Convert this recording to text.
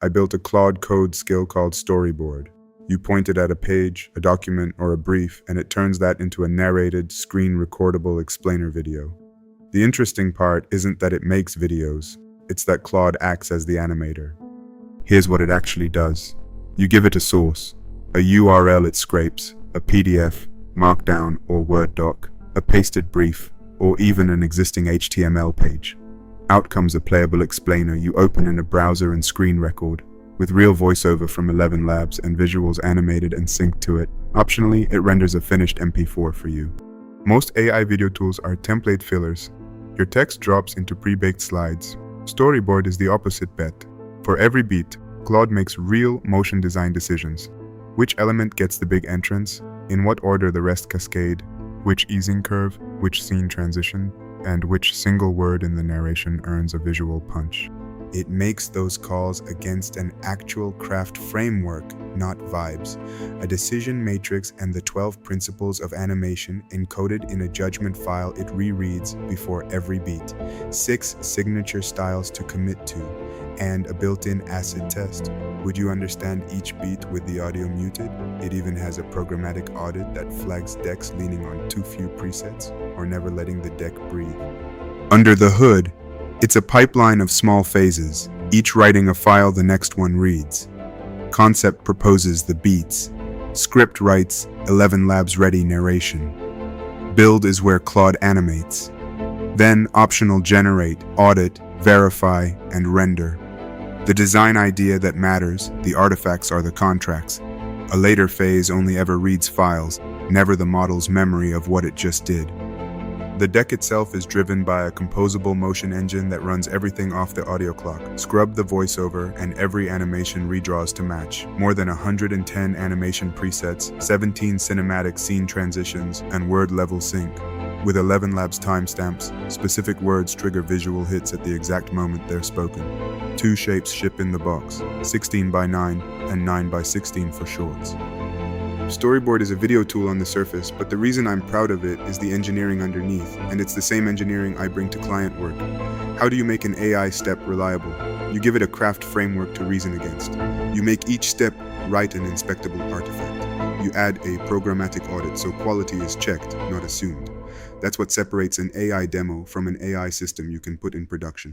I built a Claude code skill called Storyboard. You point it at a page, a document, or a brief, and it turns that into a narrated, screen-recordable explainer video. The interesting part isn't that it makes videos, it's that Claude acts as the animator. Here's what it actually does. You give it a source, a URL it scrapes, a PDF, Markdown, or Word doc, a pasted brief, or even an existing HTML page. Out comes a playable explainer you open in a browser and screen record, with real voiceover from 11 Labs and visuals animated and synced to it. Optionally, it renders a finished MP4 for you. Most AI video tools are template fillers. Your text drops into pre-baked slides. Storyboard is the opposite bet. For every beat, Claude makes real motion design decisions. Which element gets the big entrance, in what order the rest cascade, which easing curve, which scene transition, and which single word in the narration earns a visual punch. It makes those calls against an actual craft framework, not vibes. A decision matrix and the 12 principles of animation encoded in a judgment file it rereads before every beat. 6 signature styles to commit to, and a built-in acid test. Would you understand each beat with the audio muted? It even has a programmatic audit that flags decks leaning on too few presets or never letting the deck breathe. Under the hood, it's a pipeline of small phases, each writing a file the next one reads. Concept proposes the beats. Script writes 11 Labs ready narration. Build is where Claude animates. Then optional generate, audit, verify, and render. The design idea that matters, the artifacts are the contracts. A later phase only ever reads files, never the model's memory of what it just did. The deck itself is driven by a composable motion engine that runs everything off the audio clock. Scrub the voiceover, and every animation redraws to match. More than 110 animation presets, 17 cinematic scene transitions, and word-level sync. With 11 Labs timestamps, specific words trigger visual hits at the exact moment they're spoken. 2 shapes ship in the box, 16:9 and 9:16 for shorts. Storyboard is a video tool on the surface, but the reason I'm proud of it is the engineering underneath, and it's the same engineering I bring to client work. How do you make an AI step reliable? You give it a craft framework to reason against. You make each step write an inspectable artifact. You add a programmatic audit so quality is checked, not assumed. That's what separates an AI demo from an AI system you can put in production.